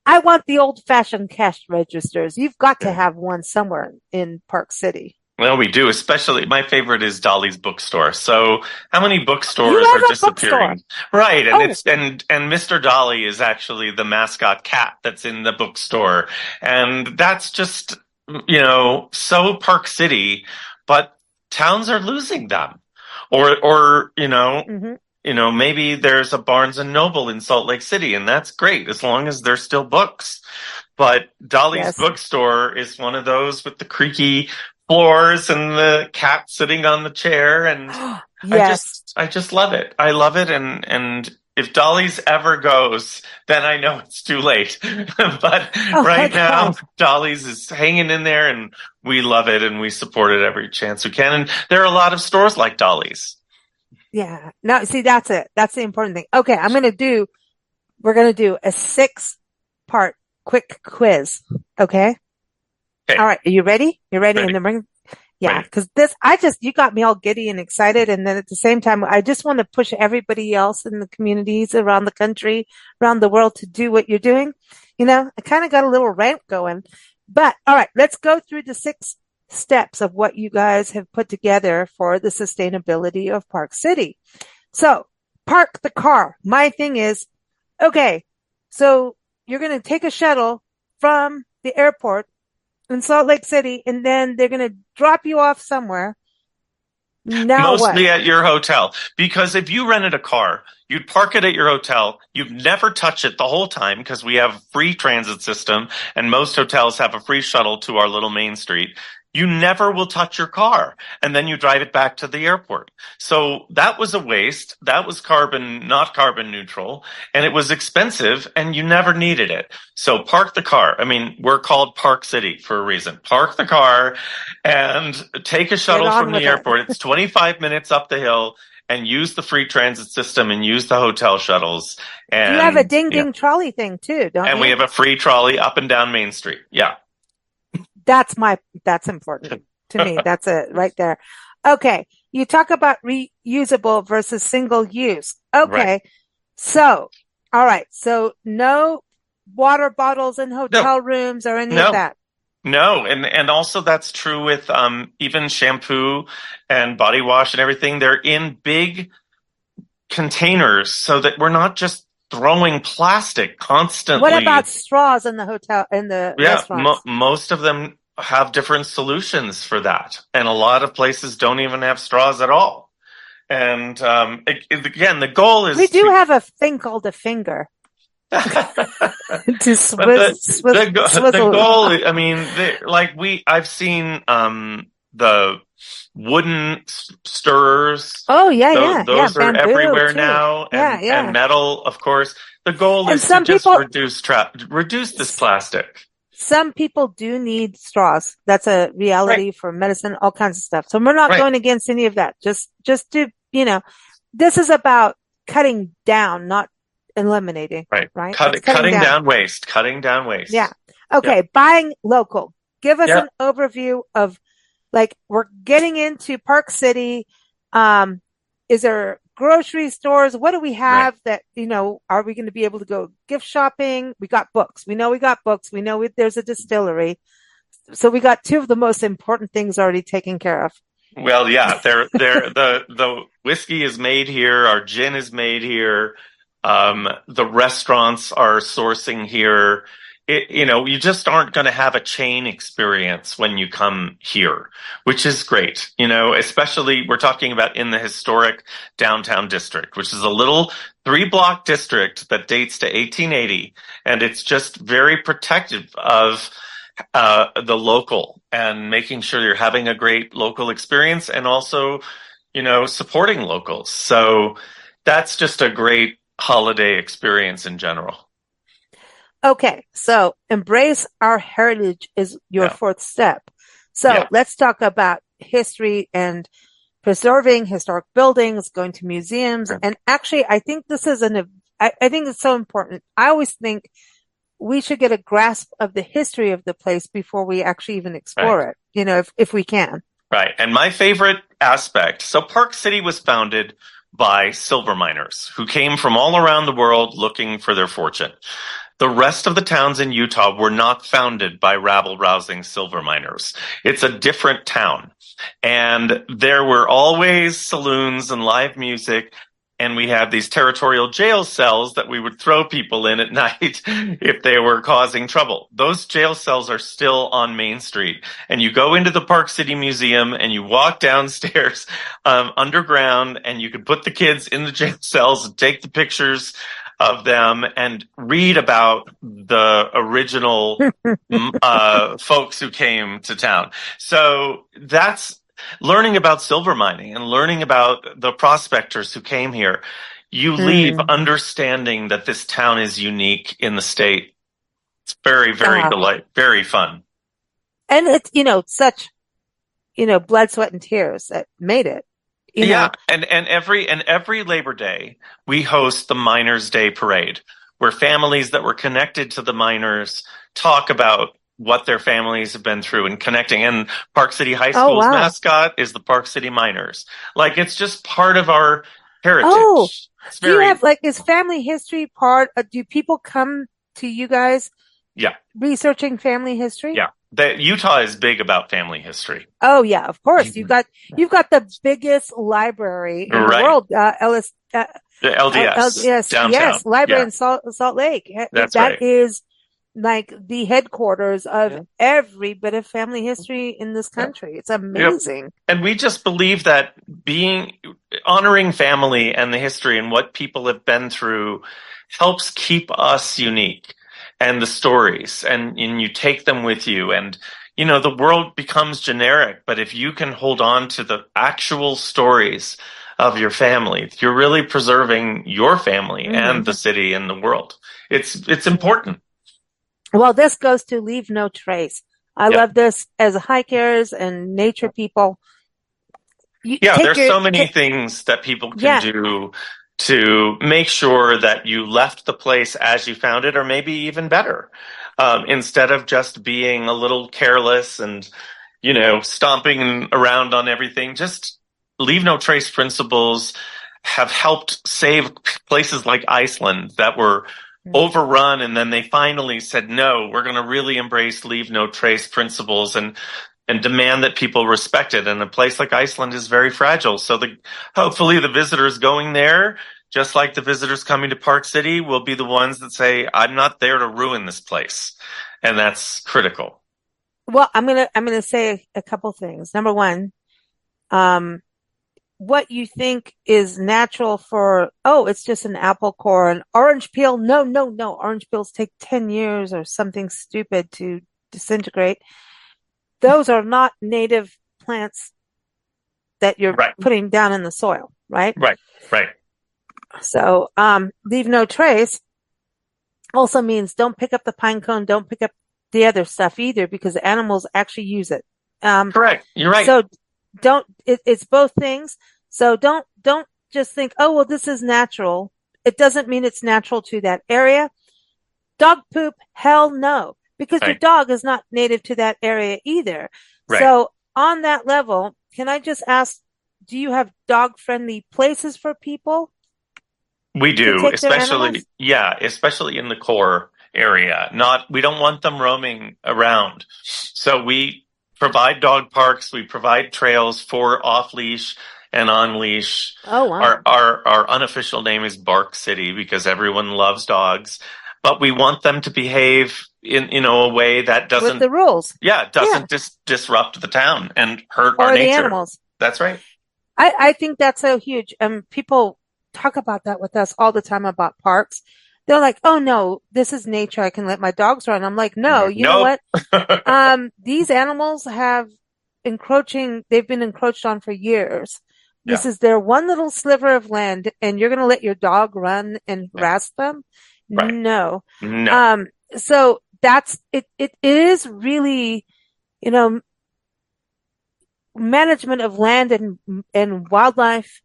I want the old fashioned cash registers. You've got to have one somewhere in Park City. Well, we do. Especially, my favorite is Dolly's bookstore. So, how many You bookstores are have a bookstore. disappearing? Right, and Oh, and Mr. Dolly is actually the mascot cat that's in the bookstore, and that's just so Park City, but towns are losing them, or hmm, maybe there's a Barnes and Noble in Salt Lake City, and that's great as long as there's still books. But Dolly's yes. bookstore is one of those with the creaky floors and the cat sitting on the chair, and I Yes. just I just love it. I love it, and if Dolly's ever goes, then I know it's too late. But Oh my right now, gosh. Dolly's is hanging in there, and we love it, and we support it every chance we can. And there are a lot of stores like Dolly's. Yeah. No, see, that's it. That's the important thing. Okay. We're going to do a 6-part quick quiz. Okay. All Okay, right. Are you ready? You ready? And ready, then yeah, ready. because you got me all giddy and excited. And then at the same time, I just want to push everybody else in the communities around the country, around the world to do what you're doing. I kind of got a little rant going, but all right, let's go through the 6 steps of what you guys have put together for the sustainability of Park City. So park the car. My thing is, okay, so you're going to take a shuttle from the airport in Salt Lake City, and then they're going to drop you off somewhere. Now what? Mostly at your hotel. Because if you rented a car, you'd park it at your hotel. You'd never touch it the whole time because we have a free transit system and most hotels have a free shuttle to our little main street. You never will touch your car and then you drive it back to the airport. So that was a waste. That was not carbon neutral, and it was expensive and you never needed it. So park the car. I mean, we're called Park City for a reason. Park the car and take a Get shuttle on from the with it. airport. It's 25 minutes up the hill, and use the free transit system and use the hotel shuttles. You have a And, ding ding trolley thing too, don't and we you? have a free trolley up and down Main Street. Yeah. That's important to me. That's it right there. Okay. You talk about reusable versus single use. Right. Okay. So, all right. So no water bottles in No, hotel rooms or any of no, that. No, and also that's true with even shampoo and body wash and everything. They're in big containers so that we're not just throwing plastic What about constantly. straws in the hotel, in the Yeah, restaurants? most of them have different solutions for that, and a lot of places don't even have straws at all. And again, the goal We is do to. have a thing called a finger to But the swizzle. goal, I mean, I've seen the wooden stirrers. Oh yeah, yeah, yeah. Those are Bamboo everywhere too. now, Yeah, and yeah. metal, of course. The goal And is to some just people, reduce this plastic. some people do need straws. That's a Right, reality for medicine, all kinds of stuff. So we're not right, going against any of that. Just to, this is about cutting down, not eliminating, right. right? It's cutting Cutting down. down waste, cutting down Yeah. waste. Yeah, Okay. Buying local. Give us yeah, an overview of like we're getting into Park City. Um, is there grocery stores? What do we right. have that, are we going to be able to go gift shopping? We got books. We know we got books. We know there's a distillery. So we got two of the most important things already taken care of. Well, yeah, the whiskey is made here, our gin is made here, the restaurants are sourcing here. You just aren't going to have a chain experience when you come here, which is great. Especially we're talking about in the historic downtown district, which is a little 3-block district that dates to 1880, and it's just very protective of the local and making sure you're having a great local experience and also, supporting locals. So that's just a great holiday experience in general. Okay. So embrace our heritage is your Yeah. fourth step. So Yeah. let's talk about history and preserving historic buildings, going to museums. And actually, I think this is I think it's so important. I always think we should get a grasp of the history of the place before we actually even Right. explore it, if we can. Right. And my favorite aspect, so Park City was founded by silver miners who came from all around the world looking for their fortune. The rest of the towns in Utah were not founded by rabble-rousing silver miners. It's a different town. And there were always saloons and live music. And we had these territorial jail cells that we would throw people in at night if they were causing trouble. Those jail cells are still on Main Street. And you go into the Park City Museum and you walk downstairs underground, and you can put the kids in the jail cells and take the pictures of them and read about the original folks who came to town. So that's learning about silver mining and learning about the prospectors who came here. You leave Mm. understanding that this town is unique in the state. It's very, very Ah. very fun. And it's, such, blood, sweat, and tears that made it, you Yeah, know. and every Labor Day we host the Miners' Day Parade, where families that were connected to the miners talk about what their families have been through and connecting. And Park City High Oh, School's wow. mascot is the Park City Miners. Like it's just part of our Oh, heritage. It's do you very have like, is family history part, do people come to you guys yeah, researching family history? yeah. Utah is big about family history. Oh yeah, of course. You've got the biggest library in the Right. world. The LDS Yes, downtown. yes, library Yeah, in Salt Lake. that's That right. is like the headquarters of Yeah. every bit of family history in this Yeah. country. It's Yep. amazing. And we just believe that being honoring family and the history and what people have been through helps keep us unique and the stories and you take them with you and the world becomes generic, but if you can hold on to the actual stories of your family, you're really preserving your family and Hmm. the city and the world. It's important. Well, this goes to leave no trace. I Yeah. love this as hikers and nature people. You Yeah, take there's your, so many take, things that people can yeah. do to make sure that you left the place as you found it, or maybe even better, instead of just being a little careless and, stomping around on everything. Just leave no trace principles have helped save places like Iceland that were overrun, and then they finally said, no, we're going to really embrace leave no trace principles and demand that people respect it. And a place like Iceland is very fragile. So hopefully the visitors going there, just like the visitors coming to Park City, will be the ones that say, I'm not there to ruin this place. And that's critical. Well, I'm gonna say a couple things. Number one, um, what you think is natural for, oh, it's just an apple core, an orange peel. No, no, no. Orange peels take 10 years or something stupid to disintegrate. Those are not native plants that you're Right, putting down in the soil, right? right, right, So, leave no trace also means don't pick up the pine cone, don't pick up the other stuff either, because animals actually use it. correct. You're right. So it's both things. So don't just think, oh, well, this is natural. It doesn't mean it's natural to that area. Dog poop, hell no, because your Right, dog is not native to that area either. right. So on that level, can I just ask, do you have dog friendly places for people We to do, take their animals? especially in the core area. We don't want them roaming around. So we provide dog parks, we provide trails for off leash and on leash. Oh, wow. Our unofficial name is Bark City because everyone loves dogs, but we want them to behave in a way that With the rules. Yeah. doesn't disrupt the town and hurt our Or the nature. animals. That's right. I think that's so huge. People talk about that with us all the time about parks. They're like, oh no, this is nature. I can let my dogs run. I'm like, no, you know Nope. what? These animals they've been encroached on for years. Yeah, This is their one little sliver of land, and you're going to let your dog run and yeah, harass them? right. No. No, So that's it. It is really, you know, management of land and wildlife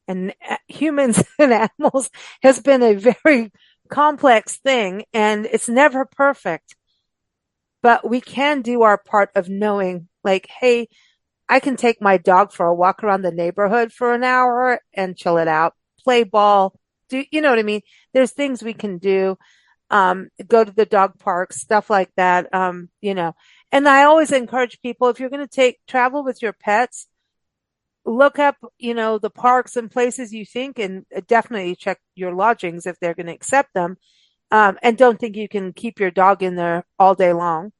and humans and animals has been a very complex thing, and it's never perfect. But we can do our part of knowing, like, hey, I can take my dog for a walk around the neighborhood for an hour and chill it out, play ball, do you know what I mean? There's things we can do. Go to the dog park, stuff like that. And I always encourage people, if you're going to travel with your pets, look up, the parks and places you think, and definitely check your lodgings if they're going to accept them. And don't think you can keep your dog in there all day long.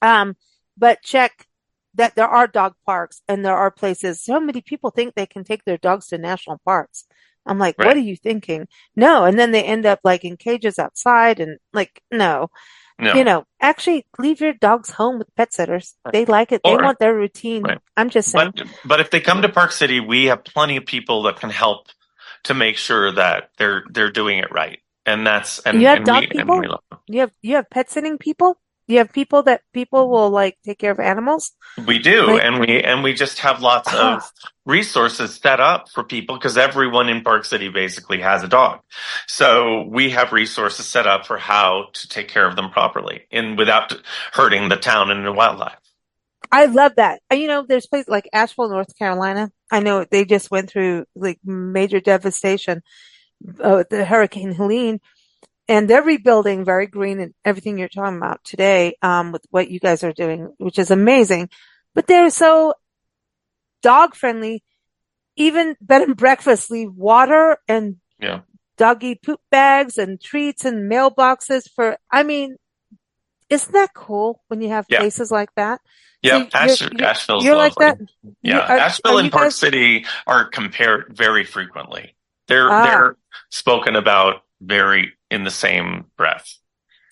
But check that there are dog parks and there are places. So many people think they can take their dogs to national parks. I'm like, what right. are you thinking? No. And then they end up like in cages outside and like, no, No. actually leave your dogs home with pet sitters. They like it. They Or want their routine. right. I'm just saying. But if they come to Park City, we have plenty of people that can help to make sure that they're doing it right. And that's You have and we dog people? love them. You have pet sitting people? You have people that people will like take care of animals? We do, Like, and we just have lots of resources set up for people because everyone in Park City basically has a dog. So we have resources set up for how to take care of them properly and without hurting the town and the wildlife. I love that. And, there's places like Asheville, North Carolina. I know they just went through like major devastation with the Hurricane Helene, and they're rebuilding very green and everything you're talking about today, with what you guys are doing, which is amazing. But they're so dog friendly. Even bed and breakfast leave water and Yeah. doggy poop bags and treats and mailboxes I mean, isn't that cool when you have Yeah. places like that? So Yep. Asheville's you're like that? lovely. Yeah. Are Asheville you and Park guys? City are compared very frequently. They're Ah, they're spoken about very in the same breath.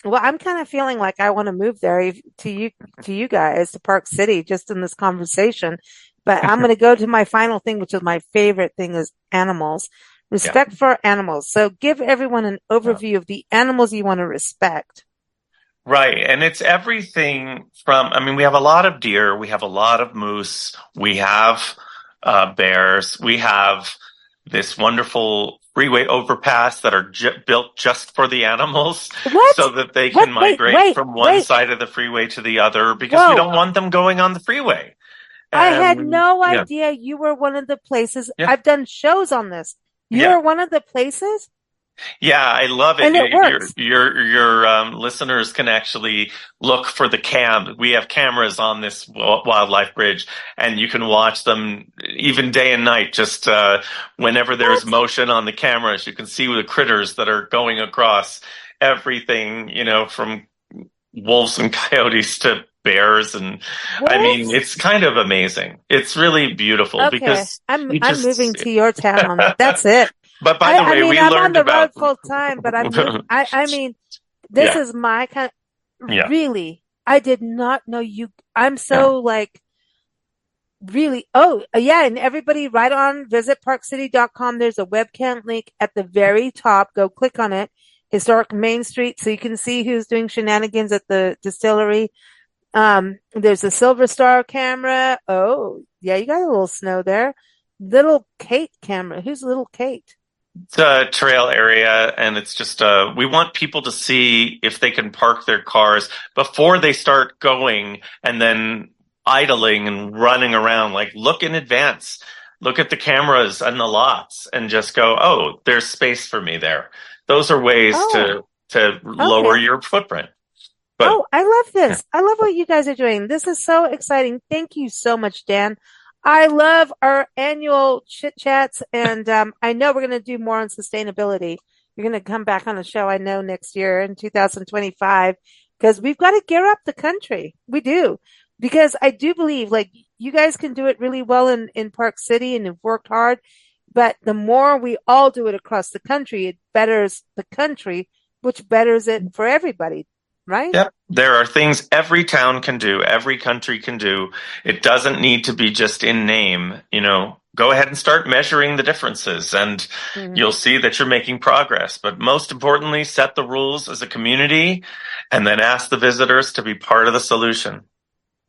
well, I'm kind of feeling like I want to move there to you guys to Park City just in this conversation. But I'm going to go to my final thing, which is my favorite thing is animals. Yeah. Respect for animals. So give everyone an overview of the animals you want to respect. Right. And it's everything from, I mean, we have a lot of deer, we have a lot of moose, we have bears, we have this wonderful freeway overpass that are built just for the animals What? so that they What? can Wait, migrate wait, from one wait. side of the freeway to the other because we Whoa. don't want them going on the freeway. I had And no yeah, idea you were one of the places. yeah, I've done shows on this. yeah. You're one of the places? Yeah, I love it. And it works. Your listeners can actually look for the cam. We have cameras on this wildlife bridge, and you can watch them even day and night. Just whenever there's What? motion on the cameras, you can see the critters that are going across everything. From wolves and coyotes to bears, and I mean, What? it's kind of amazing. It's really beautiful Okay. because I'm you I'm just. moving to your town. That's it. But by I the I way, mean, we I'm on learned the road about. full time, but I'm moving. I mean, this Yeah, is my kind yeah, really. I did not know you. I'm yeah. so like really. Oh, yeah, and everybody right on visitparkcity.com. There's a webcam link at the very top. Go click on it. Historic Main Street so you can see who's doing shenanigans at the distillery. There's a Silver Star camera. Oh, yeah, you got a little snow there. Little Kate camera. Who's little Kate? It's a trail area, and it's just we want people to see if they can park their cars before they start going and then idling and running around. Like, look in advance, look at the cameras and the lots, and just go, oh, there's space for me there. Those are ways Oh, to lower okay. your footprint. But Oh, I love yeah, this. I love what you guys are doing. This is so exciting. Thank you so much, Dan. I love our annual chit chats, and I know we're going to do more on sustainability. You're going to come back on the show, I know, next year in 2025, because we've got to gear up the country. We do. Because I do believe, like, you guys can do it really well in Park City and have worked hard, but the more we all do it across the country, it betters the country, which betters it for everybody, right? yep. There are things every town can do, every country can do. It doesn't need to be just in name. Go ahead and start measuring the differences, and Mm. you'll see that you're making progress. But most importantly, set the rules as a community and then ask the visitors to be part of the solution.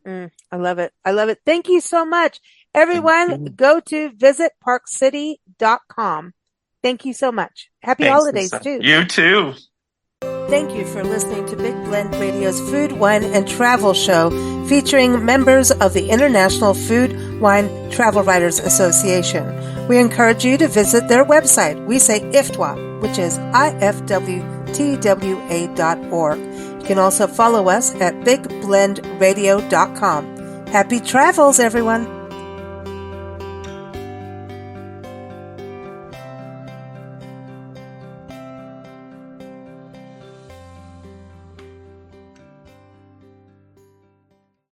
I love it. I love it. Thank you so much. Thank Everyone, you. go to visitparkcity.com. Thank you so much. Happy Thanks, holidays, Lisa. too. You too. Thank you for listening to Big Blend Radio's Food, Wine, and Travel Show featuring members of the International Food, Wine, Travel Writers Association. We encourage you to visit their website. We say IFWTWA, which is IFWTWA.org. You can also follow us at bigblendradio.com. Happy travels, everyone!